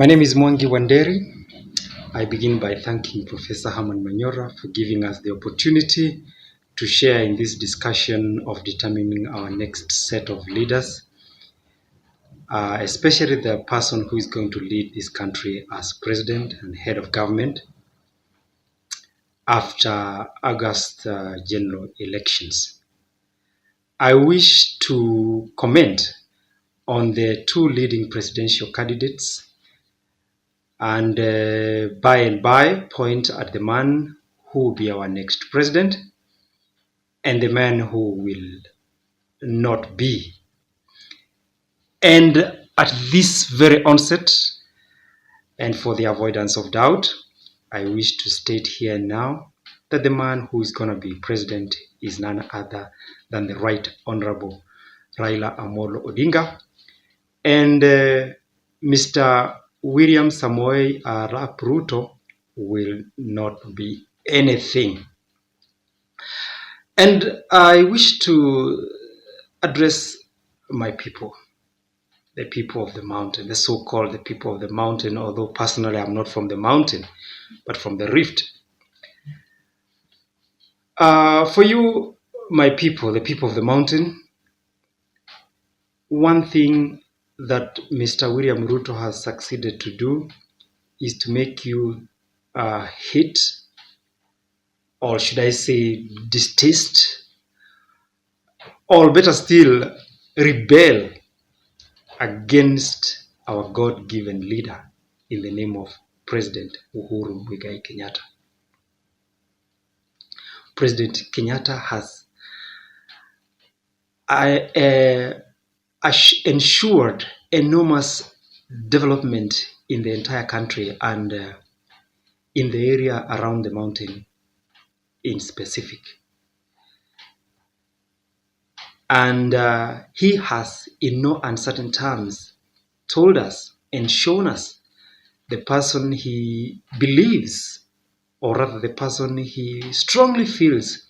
My name is Mwangi Wanderi. I begin by thanking Professor Herman Manyora for giving us the opportunity to share in this discussion of determining our next set of leaders, especially the person who is going to lead this country as president and head of government after August general elections. I wish to comment on the two leading presidential candidates and by point at the man who will be our next president and the man who will not be. And at this very onset, and for the avoidance of doubt, I wish to state here now that the man who is going to be president is none other than the Right Honorable Raila Amolo Odinga. And Mr. William Samoei Arap Ruto will not be anything. And I wish to address my people, the people of the mountain, the so-called the people of the mountain, although personally I'm not from the mountain, but from the rift. For you, my people, the people of the mountain, one thing that Mr. William Ruto has succeeded to do is to make you hate, or should I say distaste, or better still, rebel against our God-given leader in the name of President Uhuru Muigai Kenyatta. President Kenyatta has ensured enormous development in the entire country and in the area around the mountain in specific. And he has, in no uncertain terms, told us and shown us the person he believes, or rather the person he strongly feels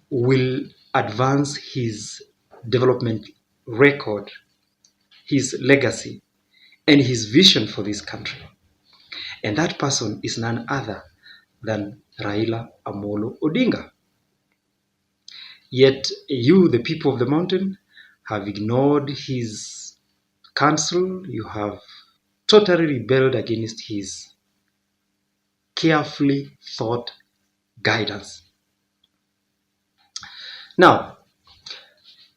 will advance his development record, his legacy, and his vision for this country. And that person is none other than Raila Amolo Odinga. Yet you, the people of the mountain, have ignored his counsel. You have totally rebelled against his carefully thought guidance. Now,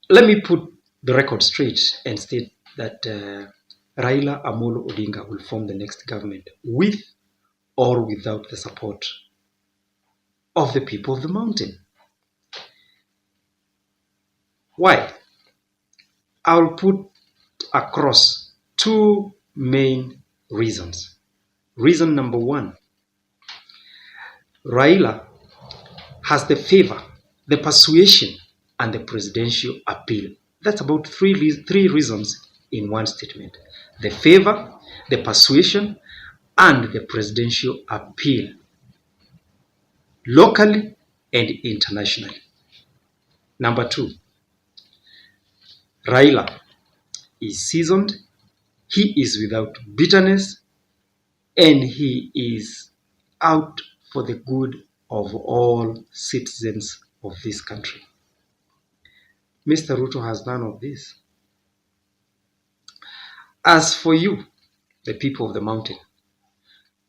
let me put the record straight and state that Raila Amolo Odinga will form the next government with or without the support of the people of the mountain. Why? I'll put across two main reasons. Reason number one, Raila has the favor, the persuasion, and the presidential appeal. That's about three reasons in one statement. The favor, the persuasion, and the presidential appeal, locally and internationally. Number two, Raila is seasoned, he is without bitterness, and he is out for the good of all citizens of this country. Mr. Ruto has none of this. As for you, the people of the mountain,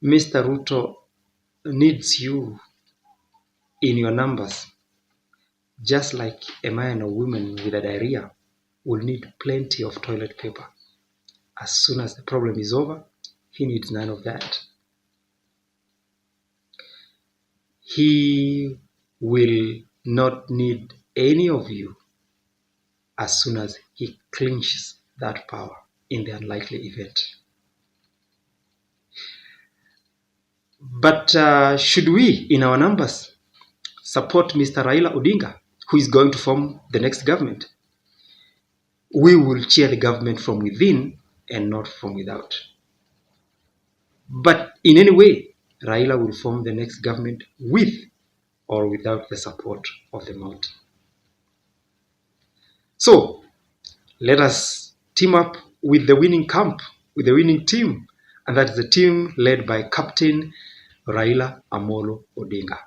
Mr. Ruto needs you in your numbers, just like a man or woman with a diarrhea will need plenty of toilet paper. As soon as the problem is over, he needs none of that. He will not need any of you as soon as he clinches that power in the unlikely event. But should we, in our numbers, support Mr. Raila Odinga, who is going to form the next government, we will cheer the government from within and not from without. But in any way, Raila will form the next government with or without the support of the mountain. So let us team up with the winning camp, with the winning team, and that is the team led by Captain Raila Amolo Odinga.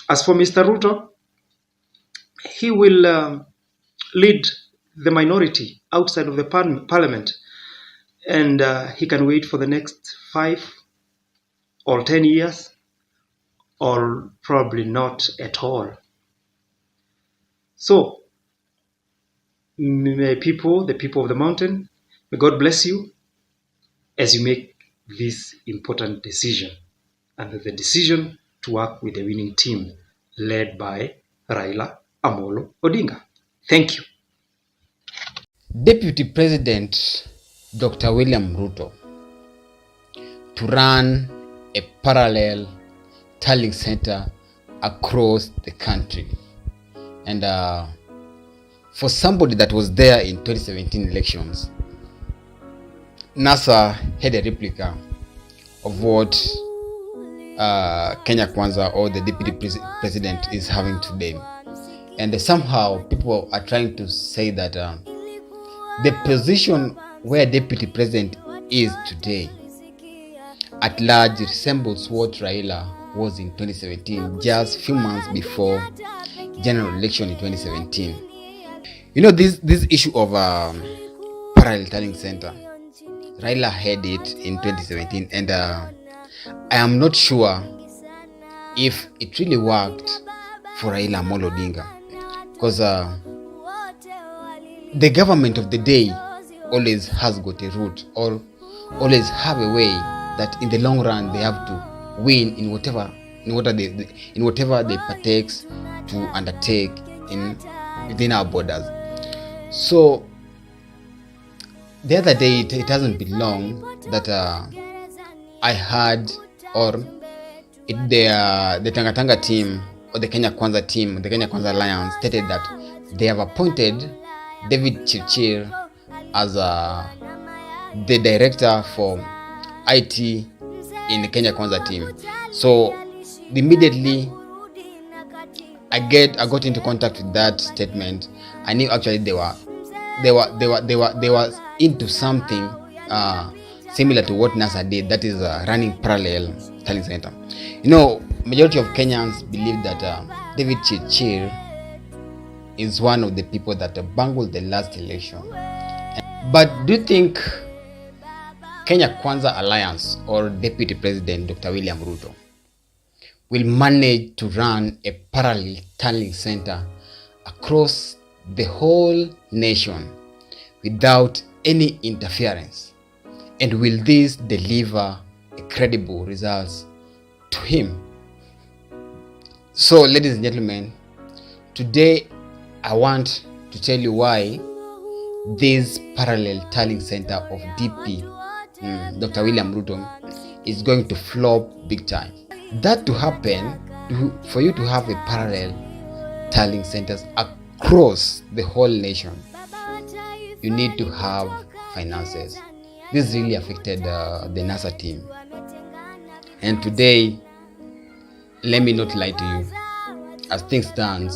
As for Mr. Ruto, he will lead the minority outside of the parliament, and he can wait for the next 5 or 10 years, or probably not at all. So, may the people of the mountain, may God bless you as you make this important decision, and the decision to work with the winning team led by Raila Amolo Odinga. Thank you. Deputy President Dr. William Ruto to run a parallel tallying center across the country. And for somebody that was there in 2017 elections, NASA had a replica of what Kenya Kwanza, or the deputy president, is having today. And somehow people are trying to say that the position where deputy president is today at large resembles what Raila was in 2017, just a few months before general election in 2017. You know, this issue of parallel tallying center, Raila had it in 2017, and I am not sure if it really worked for Raila Amolo Odinga, because the government of the day always has got a route, or always have a way that in the long run they have to win in whatever they partake to undertake within our borders. So the other day, it hasn't been long that I heard, or the Tanga team, or the Kenya Kwanza team, the Kenya Kwanza Alliance, stated that they have appointed David Chirchir as the director for IT in the Kenya Kwanza team. So immediately I got into contact with that statement. I knew actually they were into something similar to what NASA did, that is running parallel tallying center. You know, majority of Kenyans believe that David Chirchir is one of the people that bungled the last election. But do you think Kenya Kwanza Alliance or Deputy President Dr. William Ruto will manage to run a parallel tallying center across the whole nation without any interference? And will this deliver a credible results to him? So, ladies and gentlemen, today I want to tell you why this parallel tallying center of DP, Dr. William Ruto, is going to flop big time. That to happen, for you to have a parallel tallying centers across the whole nation, you need to have finances. This really affected the NASA team. And today, let me not lie to you, as things stand,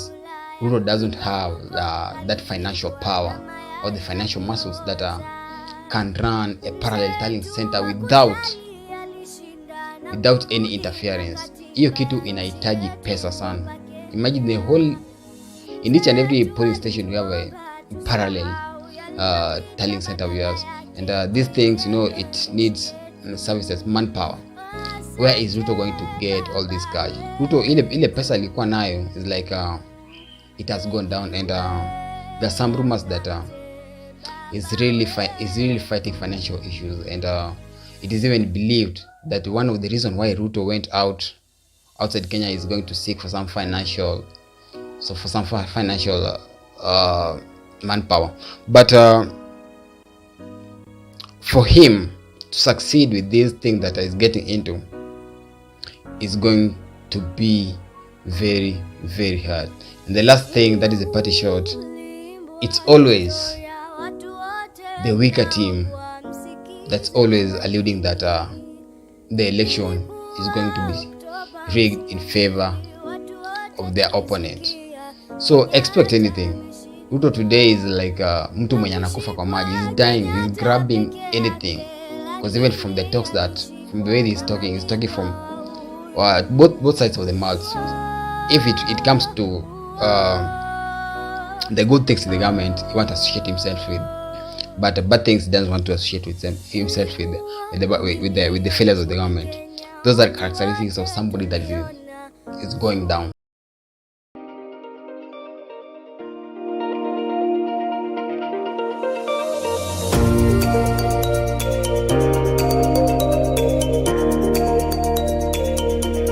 Ruto doesn't have that financial power or the financial muscles that can run a parallel tallying center without any interference. Hiyo kitu inahitaji pesa sana. Imagine the whole, in each and every polling station we have a parallel tallying center with us, and these things, you know, it needs services, manpower. Where is Ruto going to get all this cash? Ruto, ile pesa alikuwa nayo is like it has gone down, and there are some rumors that is really fighting financial issues, and it is even believed that one of the reasons why Ruto went outside Kenya is going to seek for some financial manpower. But for him to succeed with this thing that he's getting into is going to be very, very hard. And the last thing, that is a party shot, it's always the weaker team that's always alluding that the election is going to be rigged in favor of their opponent. So expect anything. Ruto today is like mtu mwenye anakufa kwa maji. He's dying, he's grabbing anything, Because even from the talks that, from the way he's talking from both sides of the mouth. If it comes to the good things in the government, he wants to associate himself with, but the bad things he doesn't want to associate with himself with the failures of the government. Those are characteristics of somebody that is going down.